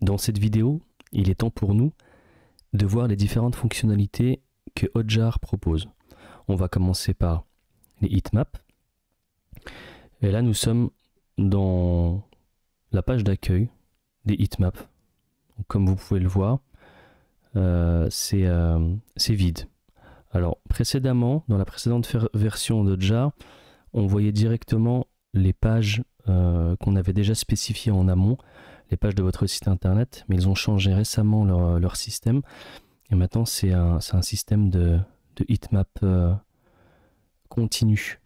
Dans cette vidéo, il est temps pour nous de voir les différentes fonctionnalités que Hotjar propose. On va commencer par les heatmaps. Et là, nous sommes dans la page d'accueil des heatmaps. Comme vous pouvez le voir, c'est vide. Alors, précédemment, dans la précédente version d'Hotjar, on voyait directement les pages qu'on avait déjà spécifiées en amont, les pages de votre site internet, mais ils ont changé récemment leur système. Et maintenant, c'est un système de heatmap continu.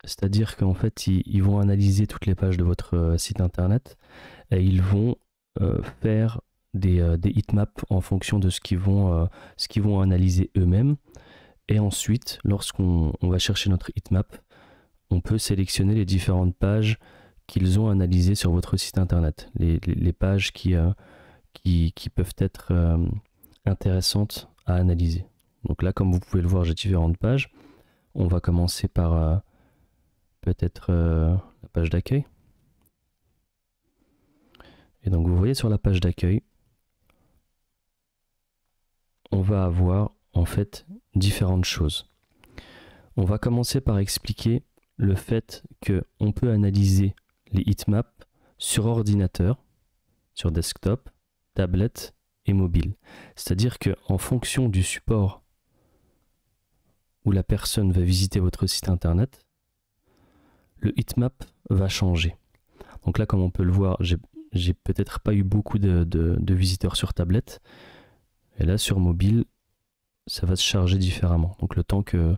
C'est-à-dire qu'en fait, ils vont analyser toutes les pages de votre site internet et ils vont faire des heatmaps en fonction de ce qu'ils vont analyser eux-mêmes. Et ensuite, lorsqu'on va chercher notre heatmap, on peut sélectionner les différentes pages qu'ils ont analysées sur votre site internet. Les pages qui peuvent être intéressantes à analyser. Donc là, comme vous pouvez le voir, j'ai différentes pages. On va commencer par peut-être la page d'accueil. Et donc vous voyez sur la page d'accueil, on va avoir en fait différentes choses. On va commencer par expliquer le fait qu'on peut analyser les heatmaps sur ordinateur, sur desktop, tablette et mobile. C'est-à-dire qu'en fonction du support où la personne va visiter votre site internet, le heatmap va changer. Donc là, comme on peut le voir, j'ai peut-être pas eu beaucoup de visiteurs sur tablette. Et là, sur mobile, ça va se charger différemment. Donc le temps que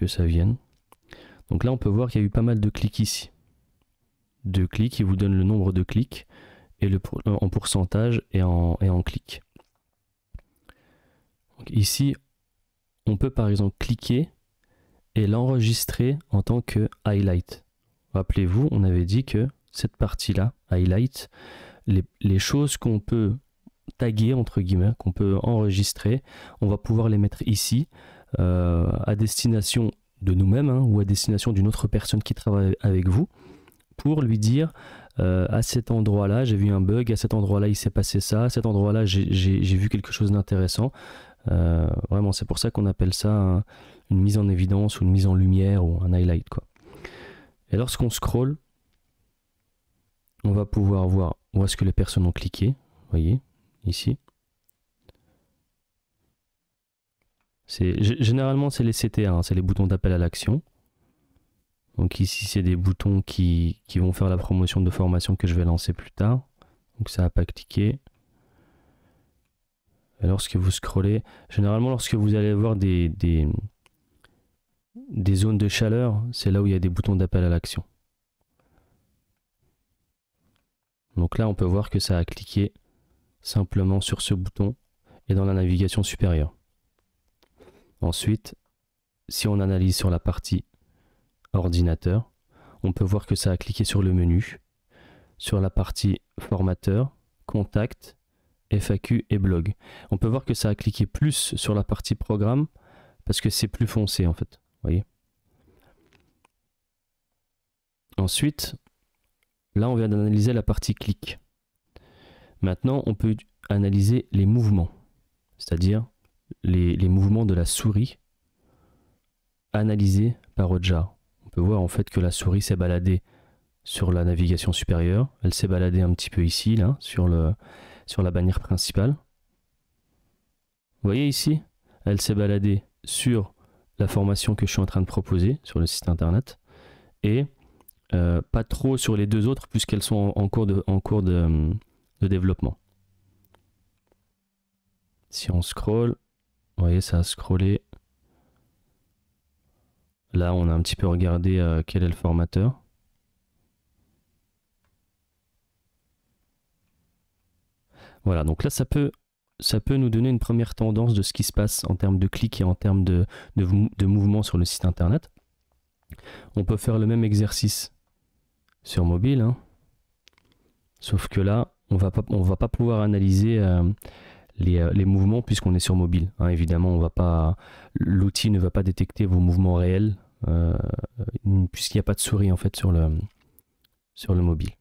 ça vienne. Donc là, on peut voir qu'il y a eu pas mal de clics ici. 2 clics, il vous donne le nombre de clics et en pourcentage et en clics. Donc ici, on peut par exemple cliquer et l'enregistrer en tant que highlight. Rappelez-vous, on avait dit que cette partie-là, highlight, les choses qu'on peut taguer, entre guillemets, qu'on peut enregistrer, on va pouvoir les mettre ici, à destination de nous-mêmes ou à destination d'une autre personne qui travaille avec vous, pour lui dire à cet endroit-là, j'ai vu un bug, à cet endroit-là, il s'est passé ça, à cet endroit-là, j'ai vu quelque chose d'intéressant. Vraiment, c'est pour ça qu'on appelle ça une mise en évidence ou une mise en lumière ou un highlight, quoi. Et lorsqu'on scrolle, on va pouvoir voir où est-ce que les personnes ont cliqué. Vous voyez, ici. Généralement, c'est les CTA, c'est les boutons d'appel à l'action. Donc ici, c'est des boutons qui vont faire la promotion de formation que je vais lancer plus tard. Donc ça n'a pas cliqué. Et lorsque vous scrollez, généralement, lorsque vous allez voir des zones de chaleur, c'est là où il y a des boutons d'appel à l'action. Donc là, on peut voir que ça a cliqué simplement sur ce bouton et dans la navigation supérieure. Ensuite, si on analyse sur la partie ordinateur, on peut voir que ça a cliqué sur le menu, sur la partie formateur, contact, FAQ et blog. On peut voir que ça a cliqué plus sur la partie programme parce que c'est plus foncé en fait. Voyez. Ensuite, là on vient d'analyser la partie clic. Maintenant, on peut analyser les mouvements, c'est-à-dire les mouvements de la souris analysés par Hotjar. On peut voir en fait que la souris s'est baladée sur la navigation supérieure, elle s'est baladée un petit peu ici, là, sur la bannière principale. Vous voyez ici, elle s'est baladée sur la formation que je suis en train de proposer sur le site internet et pas trop sur les deux autres puisqu'elles sont en cours de développement. Si on scrolle, vous voyez, ça a scrollé. Là, on a un petit peu regardé quel est le formateur. Voilà, donc là, ça peut nous donner une première tendance de ce qui se passe en termes de clics et en termes de mouvements sur le site internet. On peut faire le même exercice sur mobile, sauf que là, on va pas pouvoir analyser les mouvements puisqu'on est sur mobile. Évidemment, l'outil ne va pas détecter vos mouvements réels puisqu'il n'y a pas de souris en fait sur le mobile.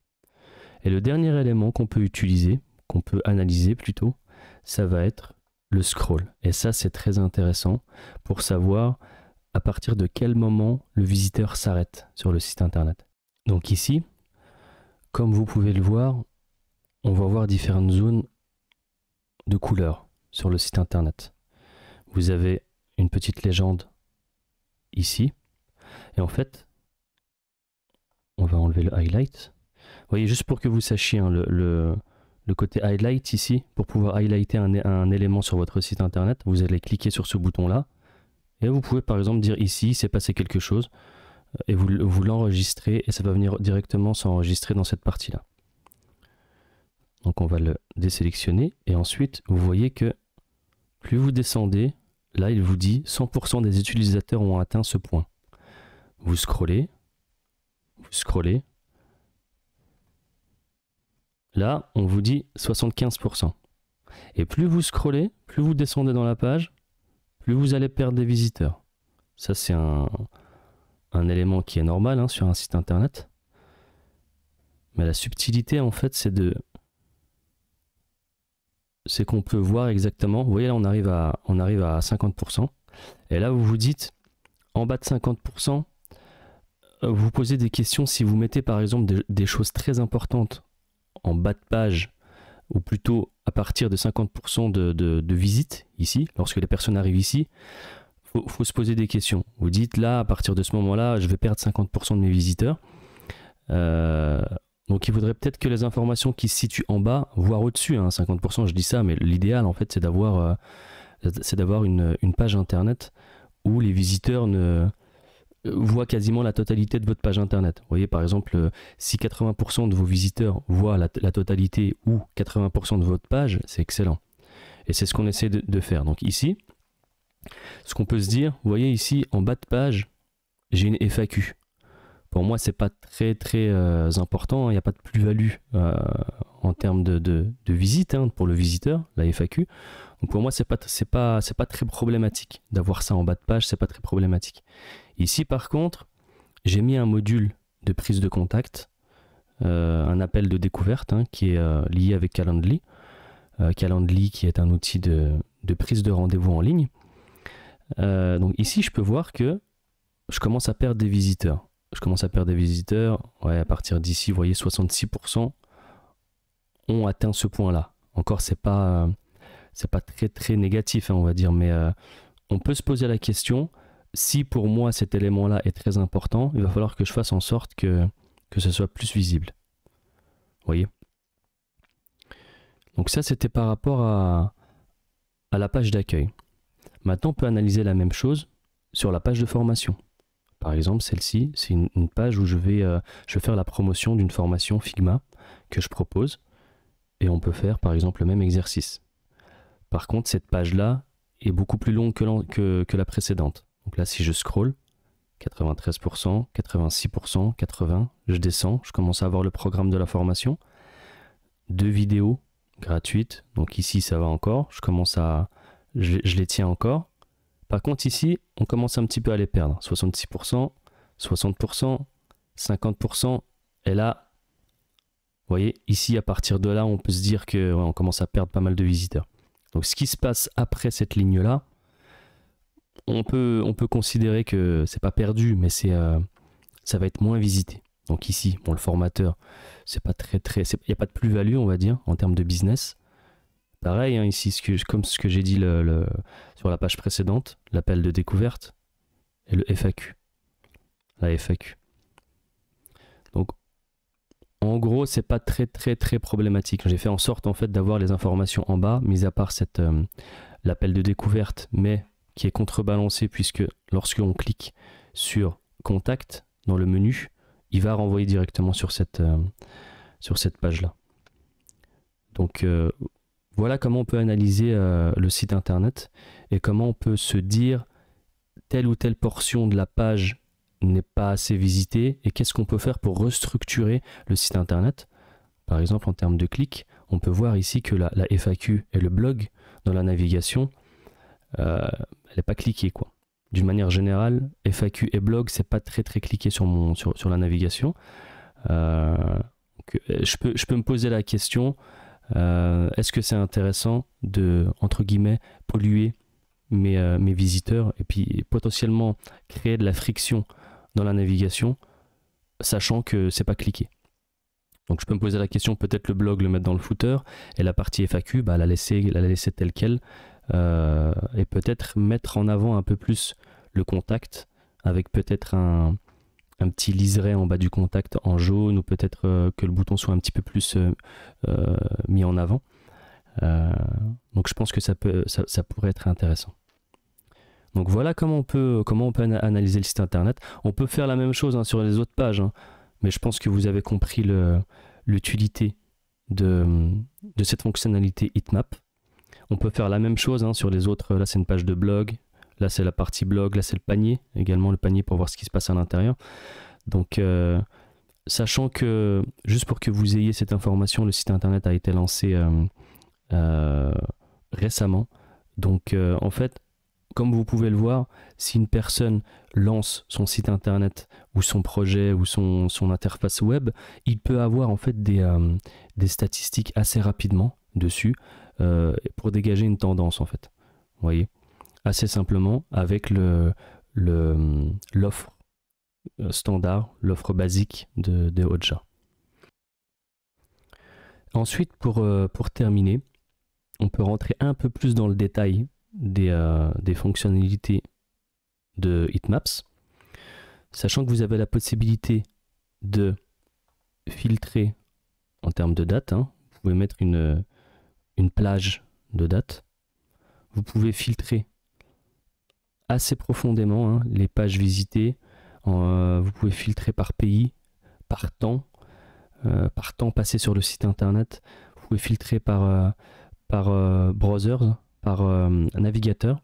Et le dernier élément qu'on peut utiliser, qu'on peut analyser plutôt, ça va être le scroll. Et ça, c'est très intéressant pour savoir à partir de quel moment le visiteur s'arrête sur le site internet. Donc ici, comme vous pouvez le voir, on va voir différentes zones de couleurs sur le site internet. Vous avez une petite légende ici. Et en fait, on va enlever le highlight. Vous voyez, juste pour que vous sachiez, hein, le côté highlight ici, pour pouvoir highlighter un élément sur votre site internet, vous allez cliquer sur ce bouton-là. Et vous pouvez par exemple dire ici, il s'est passé quelque chose. Et vous l'enregistrez et ça va venir directement s'enregistrer dans cette partie-là. Donc on va le désélectionner. Et ensuite, vous voyez que plus vous descendez, là il vous dit 100% des utilisateurs ont atteint ce point. Vous scrollez. Là, on vous dit 75%. Et plus vous scrollez, plus vous descendez dans la page, plus vous allez perdre des visiteurs. Ça, c'est un élément qui est normal, hein, sur un site internet. Mais la subtilité, en fait, c'est qu'on peut voir exactement. Vous voyez, là, on arrive à 50%. Et là, vous vous dites, en bas de 50%, vous posez des questions. Si vous mettez, par exemple, des choses très importantes en bas de page, ou plutôt à partir de 50% de visites, ici, lorsque les personnes arrivent ici, faut se poser des questions. Vous dites, là, à partir de ce moment-là, je vais perdre 50% de mes visiteurs. Donc, il faudrait peut-être que les informations qui se situent en bas, voire au-dessus, hein, 50%, je dis ça, mais l'idéal, en fait, c'est d'avoir une page Internet où les visiteurs voient quasiment la totalité de votre page Internet. Vous voyez, par exemple, si 80% de vos visiteurs voient la totalité ou 80% de votre page, c'est excellent. Et c'est ce qu'on essaie de faire. Donc ici, ce qu'on peut se dire, vous voyez ici, en bas de page, j'ai une FAQ. Pour moi, c'est pas très important. Il n'y a pas de plus-value en termes de visite, hein, pour le visiteur, la FAQ. Donc pour moi, c'est pas très problématique d'avoir ça en bas de page. C'est pas très problématique. Ici, par contre, j'ai mis un module de prise de contact, un appel de découverte, hein, qui est lié avec Calendly. Calendly, qui est un outil de prise de rendez-vous en ligne. Donc ici, je peux voir que je commence à perdre des visiteurs. Ouais, à partir d'ici, vous voyez, 66% ont atteint ce point-là. Encore, c'est pas très négatif, hein, on va dire, mais on peut se poser la question, si pour moi cet élément-là est très important, il va falloir que je fasse en sorte que ce soit plus visible. Vous voyez? Donc ça, c'était par rapport à la page d'accueil. Maintenant, on peut analyser la même chose sur la page de formation. Par exemple, celle-ci, c'est une page où je vais faire la promotion d'une formation Figma que je propose. Et on peut faire, par exemple, le même exercice. Par contre, cette page-là est beaucoup plus longue que la précédente. Donc là, si je scroll, 93%, 86%, 80%, je descends, je commence à avoir le programme de la formation. 2 vidéos gratuites. Donc ici, ça va encore. Je les tiens encore. Par contre, ici, on commence un petit peu à les perdre. 66%, 60%, 50%. Et là, vous voyez, ici, à partir de là, on peut se dire qu'on commence à perdre pas mal de visiteurs. Donc, ce qui se passe après cette ligne-là, on peut considérer que c'est pas perdu, mais ça va être moins visité. Donc ici, bon, le formateur, c'est pas il n'y a pas de plus-value, on va dire, en termes de business. Pareil, hein, ici, comme ce que j'ai dit sur la page précédente, l'appel de découverte et le FAQ. La FAQ. Donc, en gros, c'est pas très problématique. J'ai fait en sorte, en fait, d'avoir les informations en bas, mis à part l'appel de découverte, mais qui est contrebalancé, puisque lorsqu'on clique sur Contact dans le menu, il va renvoyer directement sur cette page-là. Donc, voilà comment on peut analyser le site internet et comment on peut se dire telle ou telle portion de la page n'est pas assez visitée et qu'est-ce qu'on peut faire pour restructurer le site internet. Par exemple, en termes de clics, on peut voir ici que la FAQ et le blog dans la navigation, elle n'est pas cliquée, quoi. D'une manière générale, FAQ et blog, c'est pas très cliqué sur la navigation. Donc je peux me poser la question, est-ce que c'est intéressant de, entre guillemets, polluer mes visiteurs et puis potentiellement créer de la friction dans la navigation, sachant que c'est pas cliqué. Donc je peux me poser la question, peut-être le blog le mettre dans le footer et la partie FAQ, la laisser telle quelle, et peut-être mettre en avant un peu plus le contact avec peut-être un petit liseré en bas du contact en jaune, ou peut-être que le bouton soit un petit peu plus mis en avant. Donc je pense que ça pourrait être intéressant. Donc voilà comment on peut analyser le site internet. On peut faire la même chose sur les autres pages, mais je pense que vous avez compris l'utilité de cette fonctionnalité Heatmap. On peut faire la même chose sur les autres. Là c'est une page de blog, là c'est la partie blog, là c'est le panier, également le panier pour voir ce qui se passe à l'intérieur. Donc sachant que, juste pour que vous ayez cette information, le site internet a été lancé récemment. Donc en fait, comme vous pouvez le voir, si une personne lance son site internet ou son projet ou son interface web, il peut avoir en fait des statistiques assez rapidement dessus pour dégager une tendance en fait. Vous voyez, assez simplement avec l'offre standard, l'offre basique de Hotjar. Ensuite, pour terminer, on peut rentrer un peu plus dans le détail des fonctionnalités de Heatmaps, sachant que vous avez la possibilité de filtrer en termes de date. Vous pouvez mettre une plage de date. Vous pouvez filtrer assez profondément les pages visitées. Vous pouvez filtrer par pays, par temps passé sur le site internet. Vous pouvez filtrer par browser, par navigateur,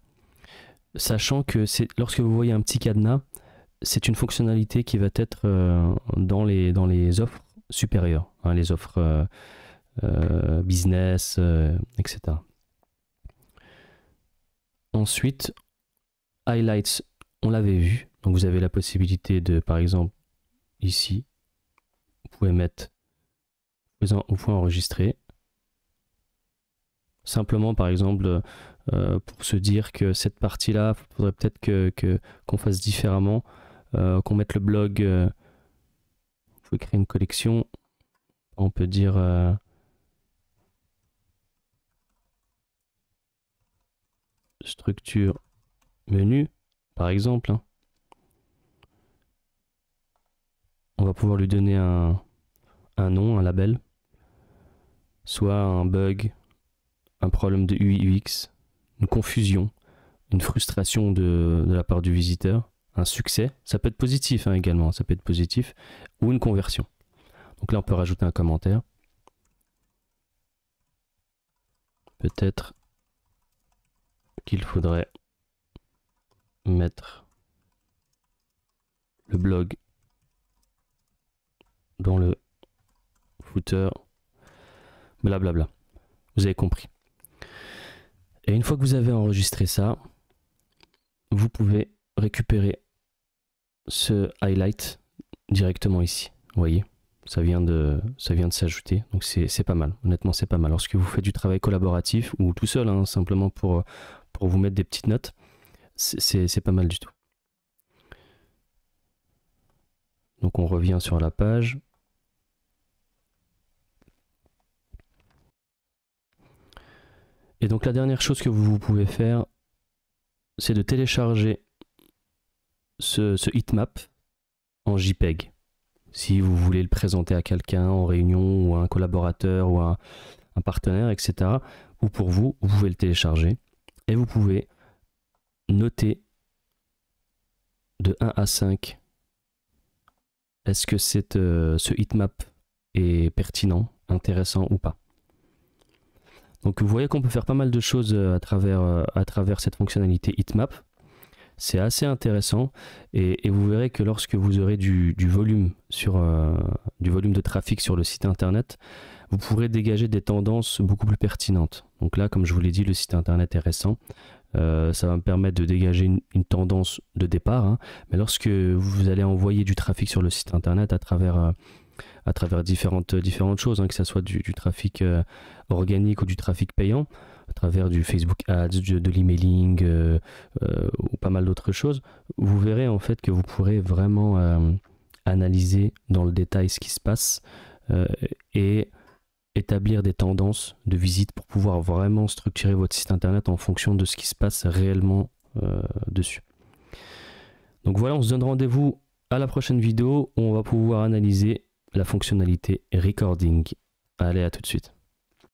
sachant que lorsque vous voyez un petit cadenas, c'est une fonctionnalité qui va être dans les offres supérieures, les offres business, etc. Ensuite, highlights, on l'avait vu, donc vous avez la possibilité de, par exemple, ici, vous pouvez enregistrer. Simplement, par exemple, pour se dire que cette partie-là, il faudrait peut-être qu'on fasse différemment, qu'on mette le blog. Vous pouvez créer une collection. On peut dire structure menu, par exemple. On va pouvoir lui donner un nom, un label, soit un bug, un problème de UI UX, une confusion, une frustration de la part du visiteur, un succès, ça peut être positif également, ça peut être positif, ou une conversion. Donc là on peut rajouter un commentaire. Peut-être qu'il faudrait mettre le blog dans le footer, blablabla. Vous avez compris. Et une fois que vous avez enregistré ça, vous pouvez récupérer ce highlight directement ici. Vous voyez, ça vient de s'ajouter. Donc c'est pas mal. Honnêtement, c'est pas mal. Lorsque vous faites du travail collaboratif ou tout seul, simplement pour vous mettre des petites notes, c'est pas mal du tout. Donc on revient sur la page. Et donc la dernière chose que vous pouvez faire, c'est de télécharger ce heatmap en JPEG. Si vous voulez le présenter à quelqu'un en réunion, ou à un collaborateur, ou à un partenaire, etc. Ou pour vous, vous pouvez le télécharger. Et vous pouvez noter de 1 à 5. Est-ce que ce heatmap est pertinent, intéressant ou pas? Donc vous voyez qu'on peut faire pas mal de choses à travers cette fonctionnalité Heatmap. C'est assez intéressant et vous verrez que lorsque vous aurez du volume de trafic sur le site internet, vous pourrez dégager des tendances beaucoup plus pertinentes. Donc là, comme je vous l'ai dit, le site internet est récent. Ça va me permettre de dégager une tendance de départ. Mais lorsque vous allez envoyer du trafic sur le site internet à travers à travers différentes choses, hein, que ce soit du trafic organique ou du trafic payant, à travers du Facebook Ads, de l'emailing ou pas mal d'autres choses, vous verrez en fait que vous pourrez vraiment analyser dans le détail ce qui se passe et établir des tendances de visite pour pouvoir vraiment structurer votre site internet en fonction de ce qui se passe réellement dessus. Donc voilà, on se donne rendez-vous à la prochaine vidéo où on va pouvoir analyser la fonctionnalité recording. Allez, à tout de suite.